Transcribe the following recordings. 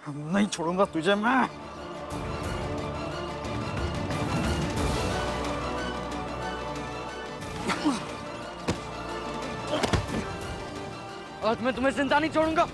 नहीं छोड़ूंगा तुझे मैं। आज मैं तुम्हें जिंदा नहीं छोड़ूंगा।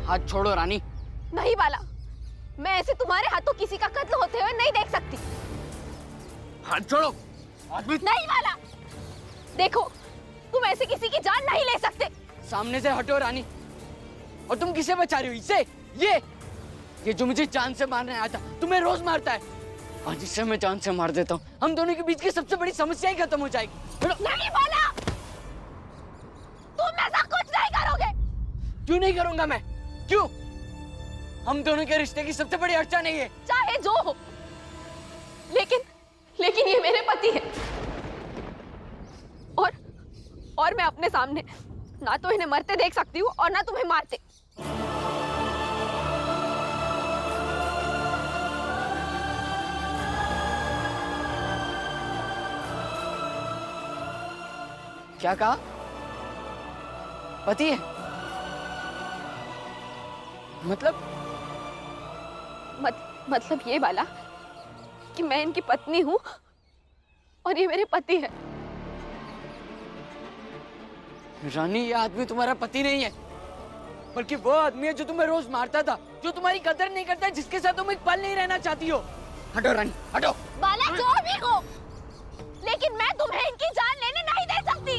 हाथ छोड़ो रानी। नहीं बाला, मैं ऐसे तुम्हारे हाथों किसी का कत्ल होते हुए नहीं देख सकती। हाथ छोड़ो। आदमी नहीं बाला, देखो तुम ऐसे किसी की जान नहीं ले सकते। सामने से हटो रानी। और तुम किसे बचा रही हो? इससे? ये जो मुझे जान से मारने आया था, तुम्हें रोज मारता है। आज इससे मैं जान से मार देता हूँ, हम दोनों के बीच की सबसे बड़ी समस्या ही खत्म हो जाएगी। नहीं बाला, तुम ऐसा कुछ नहीं करोगे। क्यों नहीं करूंगा मैं? क्यों? हम दोनों के रिश्ते की सबसे बड़ी अड़चन है ये। चाहे जो हो, लेकिन ये मेरे पति है। और मैं अपने सामने ना तो इन्हें मरते देख सकती हूँ और ना तुम्हें मारते। क्या कहा? पति है? मतलब ये बाला कि मैं इनकी पत्नी हूँ और ये मेरे पति है। रानी, ये आदमी तुम्हारा पति नहीं है, बल्कि वो आदमी है जो तुम्हें रोज मारता था, जो तुम्हारी कदर नहीं करता, जिसके साथ तुम एक पल नहीं रहना चाहती हो। हटो रानी, हटो। बाला, जो भी हो, लेकिन मैं तुम्हें इनकी जान लेने नहीं दे सकती।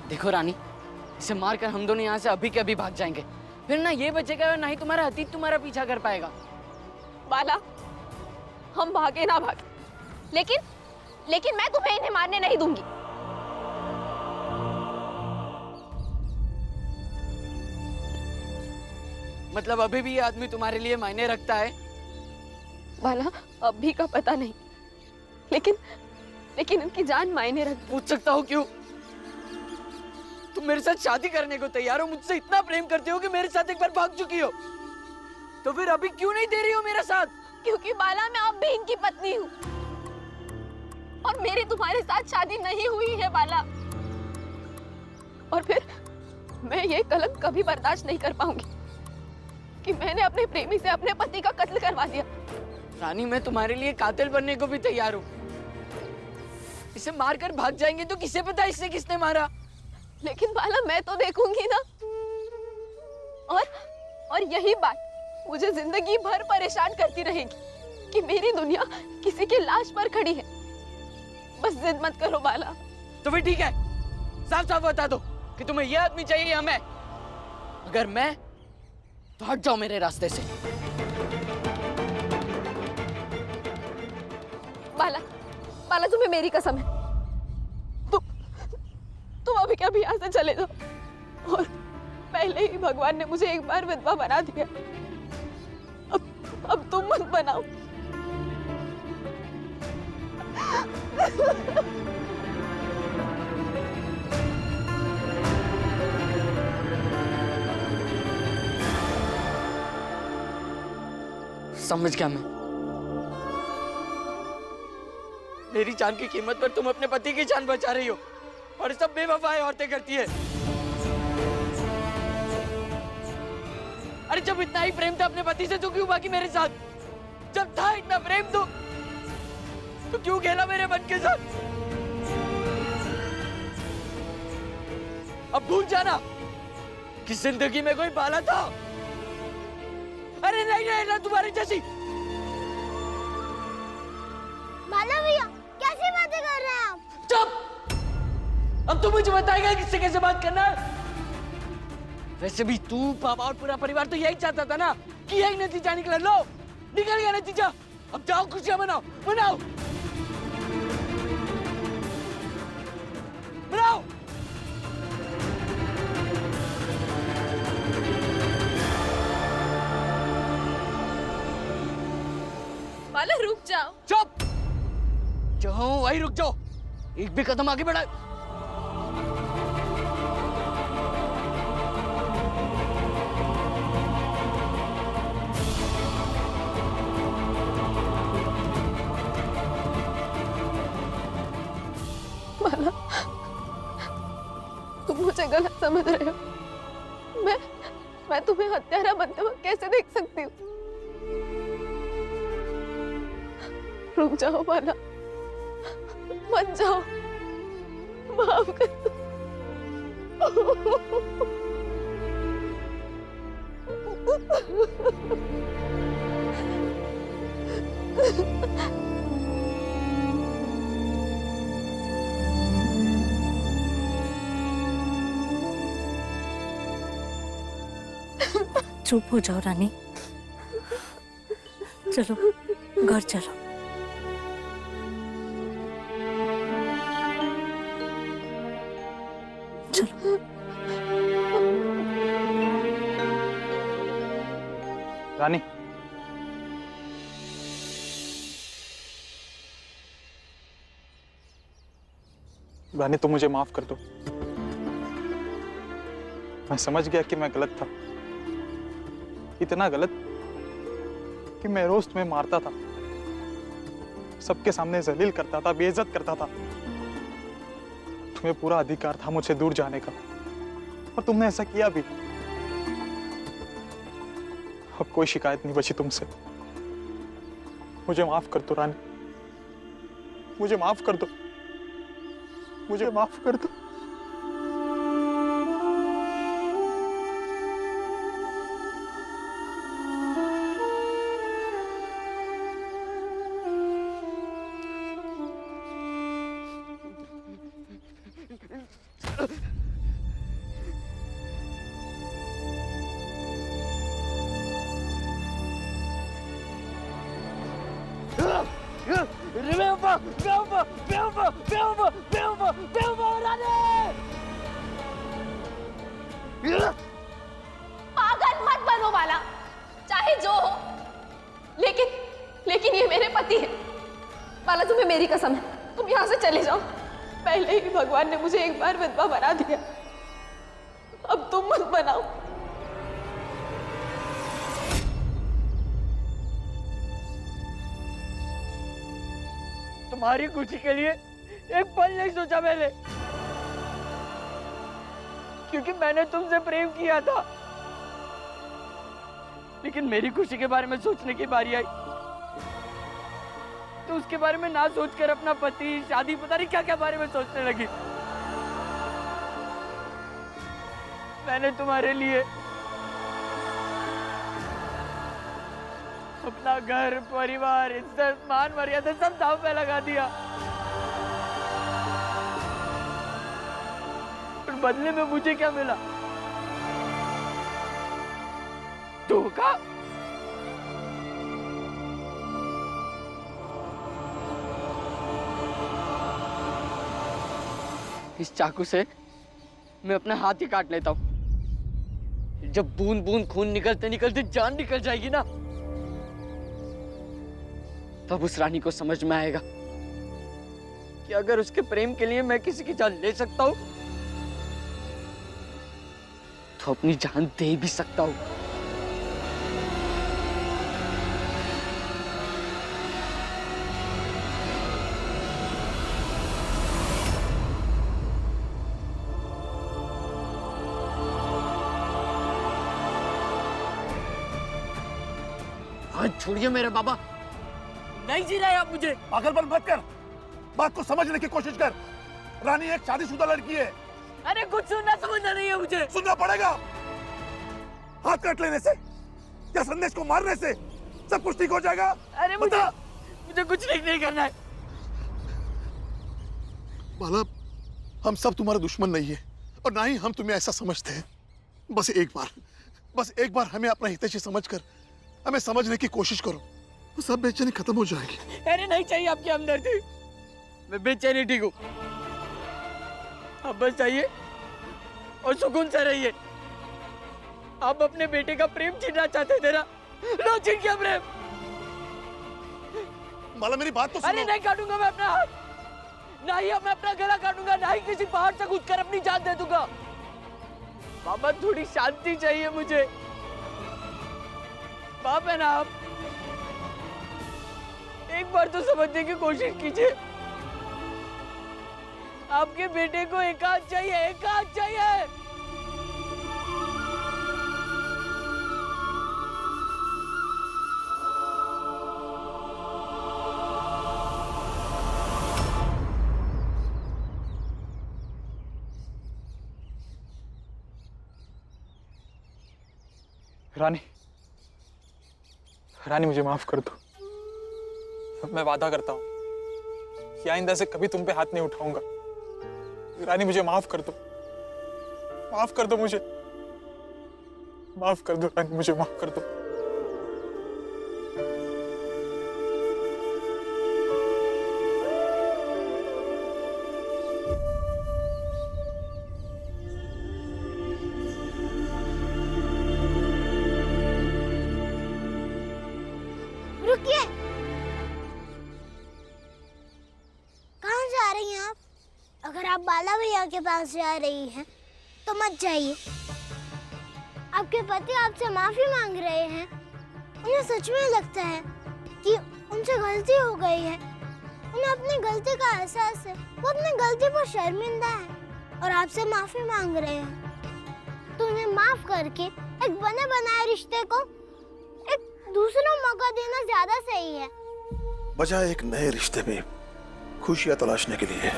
देखो रानी, इसे मारकर हम दोनों यहाँ से अभी के अभी भाग जाएंगे। फिर ना ये बचेगा और ना ही तुम्हारा अतीत तुम्हारा पीछा कर पाएगा। बाला, हम भागे ना भागे, लेकिन मैं तुम्हें इन्हें मारने नहीं दूंगी। मतलब अभी भी ये आदमी तुम्हारे लिए मायने रखता है? बाला, अभी का पता नहीं, लेकिन इनकी जान मायने रख। पूछ सकता हूँ क्यों? तुम मेरे साथ शादी करने को तैयार हो, मुझसे इतना प्रेम करते हो कि मेरे साथ एक बार भाग चुकी हो, तो फिर अभी क्यों नहीं दे रही हो मेरा साथ? क्योंकि बाला, मैं अब भी इनकी पत्नी हूँ और मेरी तुम्हारे साथ शादी नहीं हुई है बाला। और फिर मैं ये कलंक कभी बर्दाश्त नहीं कर पाऊंगी कि मैंने अपने प्रेमी से अपने पति का कत्ल करवा दिया। रानी, मैं तुम्हारे लिए कातिल बनने को भी तैयार हूँ। इसे मारकर भाग जाएंगे तो किसे पता इसे किसने मारा। लेकिन बाला, मैं तो देखूंगी ना। और यही बात मुझे जिंदगी भर परेशान करती रहेगी कि मेरी दुनिया किसी की लाश पर खड़ी है। बस जिद मत करो बाला। तो फिर ठीक है, साफ साफ बता दो कि तुम्हें यह आदमी चाहिए या मैं। अगर मैं, तो हट जाओ मेरे रास्ते से। बाला, तुम्हें मेरी कसम है, तुम अभी क्या भी यहाँ से चले जाओ। और पहले ही भगवान ने मुझे एक बार विधवा बना दिया, अब तुम मत बनाओ। समझ गया मैं। मेरी जान की कीमत पर तुम अपने पति की जान बचा रही हो, और सब बेवफाई औरतें करती है। अरे जब इतना ही प्रेम था अपने पति से, तो क्यों बाकी मेरे साथ? जब था इतना प्रेम तो क्यों खेला मेरे मन के साथ? अब भूल जाना कि जिंदगी में कोई बाला था। अरे नहीं नहीं, ना तुम्हारी जैसी। बाला भैया, कैसी बातें कर रहे हैं आप? चुप! अब तू मुझे बताएगा किससे कैसे बात करना है? वैसे भी तू, पापा और पूरा परिवार तो यही चाहता था ना कि यही नतीजा निकला। लो, निकल गया नतीजा। अब जाओ, खुशियां मनाओ, मनाओ, मनाओ। बाला रुक जाओ। चुप, जहाँ हूँ वहीं रुक जाओ, एक भी कदम आगे बढ़ा। बाला, तुम मुझे गलत समझ रहे हो। मैं तुम्हें हत्यारा बनते हुए कैसे देख सकती हूँ? रुक जाओ बाला, मत जाओ, माफ कर दो। चुप हो जाओ रानी, चलो घर चलो। चलो रानी, रानी तुम मुझे माफ कर दो। मैं समझ गया कि मैं गलत था, इतना गलत कि मैं रोज तुम्हें मारता था, सबके सामने जलील करता था, बेइज्जत करता था। तुम्हें पूरा अधिकार था मुझसे दूर जाने का, और तुमने ऐसा किया भी। अब कोई शिकायत नहीं बची तुमसे। मुझे माफ कर दो रानी, मुझे माफ कर दो, मुझे माफ कर दो। पागल मत बनो बाला, चाहे जो हो, लेकिन ये मेरे पति है। बाला, तुम्हें मेरी कसम है, तुम यहाँ से चले जाओ। पहले ही भगवान ने मुझे एक बार विधवा बना दिया, अब तुम मत बनाओ। तुम्हारी खुशी के लिए एक पल नहीं सोचा मैंने, क्योंकि मैंने तुमसे प्रेम किया था। लेकिन मेरी खुशी के बारे में सोचने की बारी आई तो उसके बारे में ना सोचकर अपना पति, शादी, पता नहीं क्या क्या बारे में सोचने लगी। मैंने तुम्हारे लिए अपना घर, परिवार, इज्जत, मान मर्यादा सब दांव पे लगा दिया, और बदले में मुझे क्या मिला? धोखा। इस चाकू से मैं अपना हाथ ही काट लेता हूं। जब बूंद बूंद खून निकलते निकलते जान निकल जाएगी ना, तब उस रानी को समझ में आएगा कि अगर उसके प्रेम के लिए मैं किसी की जान ले सकता हूं तो अपनी जान दे भी सकता हूं। हाथ छोड़िए मेरे बाबा, नहीं जी रहे आप मुझे। पागलपन मत कर, बात को समझने की कोशिश कर। रानी एक शादीशुदा लड़की है। अरे कुछ सुनना समझना नहीं है मुझे। सुनना पड़ेगा। हाथ काट लेने से या संदेश को मारने से सब कुछ ठीक हो जाएगा? अरे मुझे कुछ नहीं करना है। बाला, हम सब तुम्हारे दुश्मन नहीं है और ना ही हम तुम्हें ऐसा समझते हैं। बस एक बार हमें अपना हितैषी समझकर हमें समझने की कोशिश करो, तो सब बेचैनी खत्म हो जाएगी। अरे नहीं चाहिए आपकी हमदर्दी, मैं बेचैनी ठीक हूँ। आप बस चाहिए और सुकून से रहिए। आप अपने बेटे का प्रेम छीनना चाहते थे ना, लो छीन गया प्रेम। बाला मेरी बात तो सुनो। अरे नहीं काटूंगा मैं अपना हाथ, ना ही अब मैं अपना गला काटूंगा, ना ही किसी पहाड़ से कूदकर अपनी जान दे दूंगा। बाबा थोड़ी शांति चाहिए मुझे। बाप है ना आप, एक बार तो समझने की कोशिश कीजिए। आपके बेटे को एक हाथ चाहिए, एक हाथ चाहिए। रानी, रानी मुझे माफ कर दो। मैं वादा करता हूँ कि आइंदा से कभी तुम पे हाथ नहीं उठाऊंगा। रानी मुझे माफ कर दो, माफ कर दो मुझे, माफ कर दो रानी, मुझे माफ कर दो। रुकिए, कहाँ जा रही हैं आप? अगर आप बाला भैया के पास जा रही हैं तो मत जाइए। आपके पति आपसे माफी मांग रहे हैं। उन्हें सच में लगता है कि उनसे गलती हो गई है। उन्हें अपनी गलती का एहसास है। वो अपनी गलती पर शर्मिंदा है और आपसे माफी मांग रहे हैं। तो उन्हें माफ करके एक बने बनाए रिश्ते को एक दूसरा मौका देना ज्यादा सही है, बजाय एक नए रिश्ते में खुशियां तलाशने के लिए।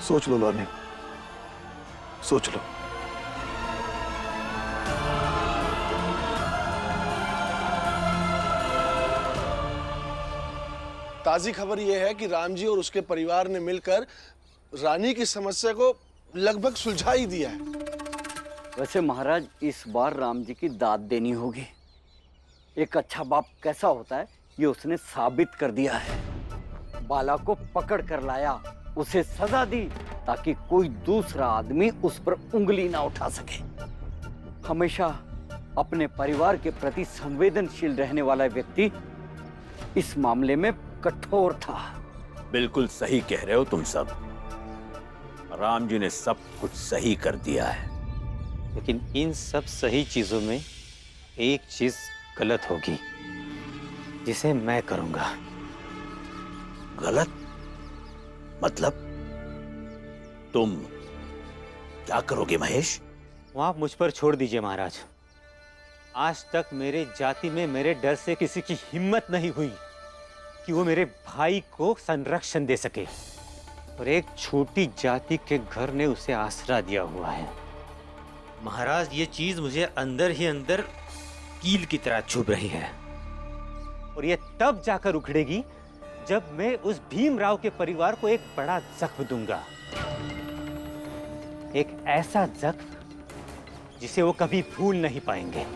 सोच लो रानी, सोच लो। ताजी खबर यह है कि राम जी और उसके परिवार ने मिलकर रानी की समस्या को लगभग सुलझा ही दिया है। वैसे महाराज, इस बार राम जी की दाद देनी होगी। एक अच्छा बाप कैसा होता है ये उसने साबित कर दिया है। बाला को पकड़ कर लाया, उसे सजा दी ताकि कोई दूसरा आदमी उस पर उंगली ना उठा सके। हमेशा अपने परिवार के प्रति संवेदनशील रहने वाला व्यक्ति इस मामले में कठोर था। बिल्कुल सही कह रहे हो तुम सब। राम जी ने सब कुछ सही कर दिया है। लेकिन इन सब सही चीजों में एक चीज गलत होगी जिसे मैं करूंगा। गलत मतलब? तुम क्या करोगे महेश? वो आप मुझ पर छोड़ दीजिए महाराज। आज तक मेरे जाति में मेरे डर से किसी की हिम्मत नहीं हुई कि वो मेरे भाई को संरक्षण दे सके, और एक छोटी जाति के घर ने उसे आसरा दिया हुआ है। महाराज, ये चीज मुझे अंदर ही अंदर कील की तरह चुभ रही है, और ये तब जाकर उखड़ेगी जब मैं उस भीमराव के परिवार को एक बड़ा जख्म दूंगा। एक ऐसा जख्म जिसे वो कभी भूल नहीं पाएंगे।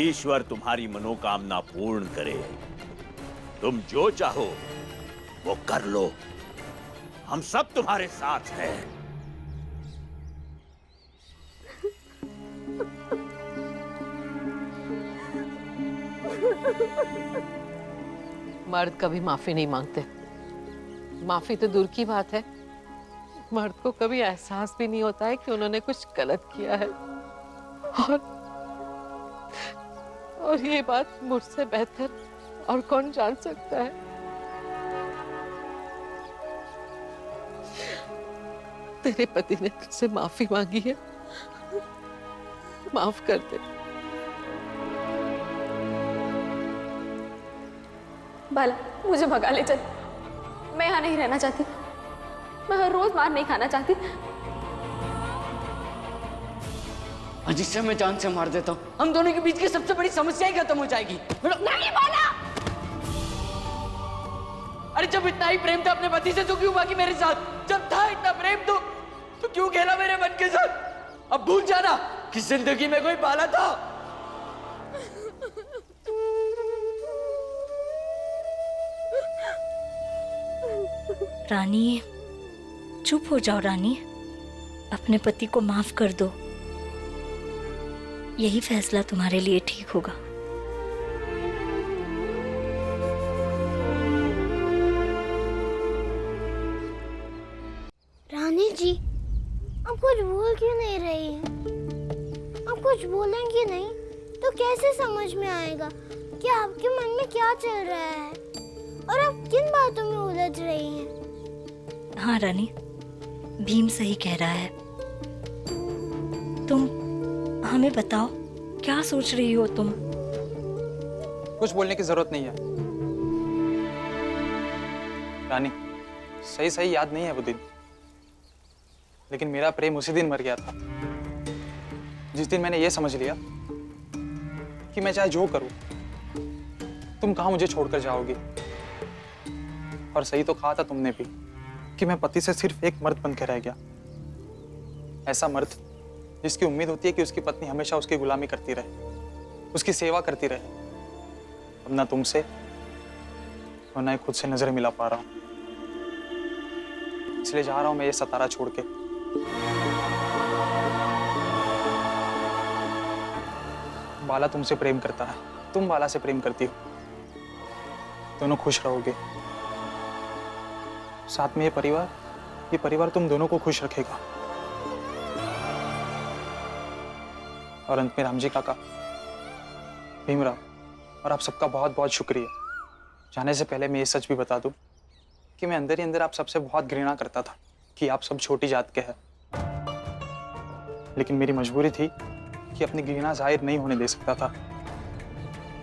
ईश्वर तुम्हारी मनोकामना पूर्ण करे। तुम जो चाहो वो कर लो, हम सब तुम्हारे साथ हैं। मर्द कभी माफी नहीं मांगते। माफी तो दूर की बात है, मर्द को कभी एहसास भी नहीं होता है कि उन्होंने कुछ गलत किया है। और ये बात मुझसे बेहतर और कौन जान सकता है। तेरे पति ने तुझसे माफी मांगी है, माफ कर दे। बाला, मुझे भगा ले चल। मैं यहाँ नहीं रहना चाहती। मैं हर रोज मार नहीं खाना चाहती। जिससे मैं जान से मार देता हूँ, हम दोनों के बीच की सबसे बड़ी समस्या ही खत्म हो जाएगी। नहीं बाला! अरे जब इतना ही प्रेम था अपने पति से तो क्यों बाकी मेरे साथ? जब था इतना प्रेम तो क्यों खेला मेरे मन के साथ? अब भूल जाना कि जिंदगी में कोई बाला था। रानी, चुप हो जाओ रानी। अपने पति को माफ कर दो। यही फैसला तुम्हारे लिए ठीक होगा। रानी जी, आप कुछ बोल क्यों नहीं रही हैं? आप कुछ बोलेंगी नहीं तो कैसे समझ में आएगा कि आपके मन में क्या चल रहा है और आप किन बातों में उलझ रही हैं? हाँ रानी, भीम सही कह रहा है। तुम हमें बताओ, क्या सोच रही हो तुम? कुछ बोलने की जरूरत नहीं है रानी। सही सही याद नहीं है वो दिन, लेकिन मेरा प्रेम उसी दिन मर गया था जिस दिन मैंने ये समझ लिया कि मैं चाहे जो करूं, तुम कहां मुझे छोड़कर जाओगी। और सही तो कहा था तुमने भी कि मैं पति से सिर्फ एक मर्द बन के रह गया। ऐसा मर्द जिसकी उम्मीद होती है कि उसकी पत्नी हमेशा उसकी गुलामी करती रहे, उसकी सेवा करती रहे। अब ना तुमसे और ना खुद से नजर मिला पा रहा हूं, इसलिए जा रहा हूं मैं ये सतारा छोड़ के। बाला तुमसे प्रेम करता है, तुम बाला से प्रेम करती हो। दोनों खुश रहोगे। साथ में ये परिवार तुम दोनों को खुश रखेगा। और अंत में राम जी काका, भीमराव और आप सबका बहुत बहुत शुक्रिया। जाने से पहले मैं ये सच भी बता दूं कि मैं अंदर ही अंदर आप सबसे बहुत घृणा करता था कि आप सब छोटी जात के हैं। लेकिन मेरी मजबूरी थी कि अपनी घृणा जाहिर नहीं होने दे सकता था।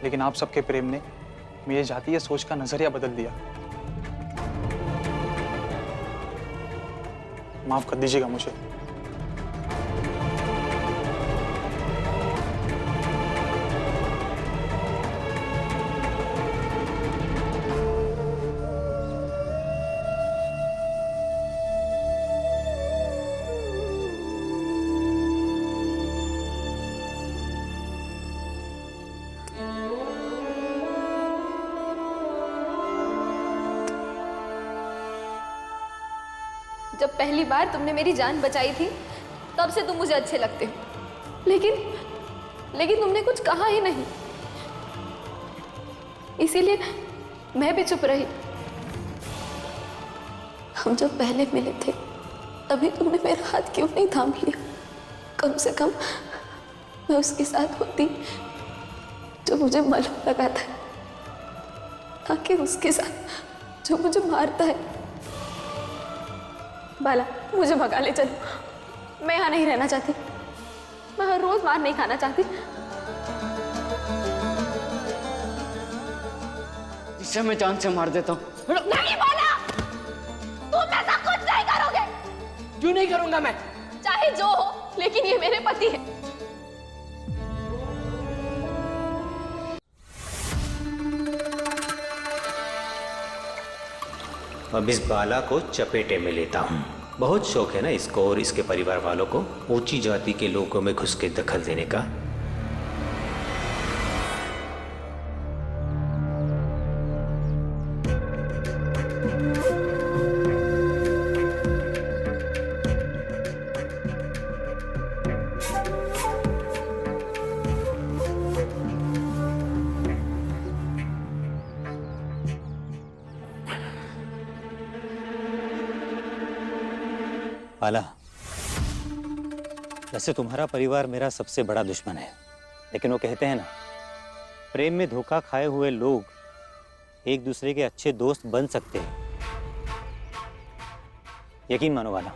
लेकिन आप सबके प्रेम ने मेरी जातीय सोच का नजरिया बदल दिया। माफ कर दीजिएगा मुझे। जब पहली बार तुमने मेरी जान बचाई थी तब से तुम मुझे अच्छे लगते हो, लेकिन तुमने कुछ कहा ही नहीं, इसीलिए मैं भी चुप रही। हम जब पहले मिले थे तभी तुमने मेरा हाथ क्यों नहीं थाम लिया? कम से कम मैं उसके साथ होती जो मुझे मालूम लगा था, ताकि उसके साथ जो मुझे मारता है। बाला, मुझे भगा ले चलो। मैं यहाँ नहीं रहना चाहती। मैं हर रोज मार नहीं खाना चाहती। जिसे मैं जान से मार देता हूँ। नहीं बाला, तुम ऐसा कुछ नहीं करोगे। क्यों नहीं करूंगा मैं? चाहे जो हो, लेकिन ये मेरे पति है। अब इस बाला को चपेटे में लेता हूँ। बहुत शौक है ना इसको और इसके परिवार वालों को ऊंची जाति के लोगों में घुस के दखल देने का। बाला, वैसे तुम्हारा परिवार मेरा सबसे बड़ा दुश्मन है, लेकिन वो कहते हैं ना, प्रेम में धोखा खाए हुए लोग एक दूसरे के अच्छे दोस्त बन सकते हैं। यकीन मानो बाला,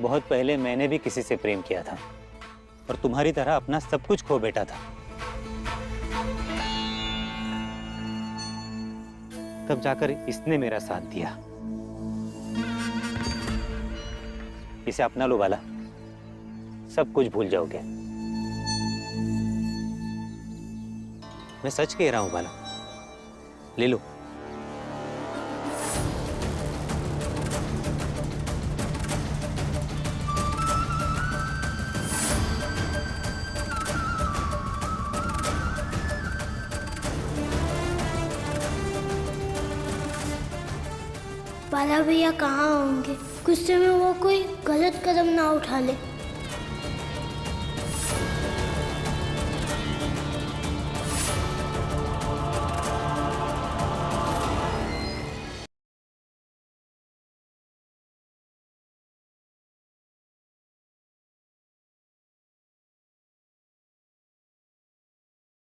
बहुत पहले मैंने भी किसी से प्रेम किया था और तुम्हारी तरह अपना सब कुछ खो बैठा था। तब जाकर इसने मेरा साथ दिया। इसे अपना लो बाला, सब कुछ भूल जाओगे। मैं सच कह रहा हूं बाला, ले लो। बाला भैया कहाँ होंगे? गुस्से में वो कोई गलत कदम ना उठा ले।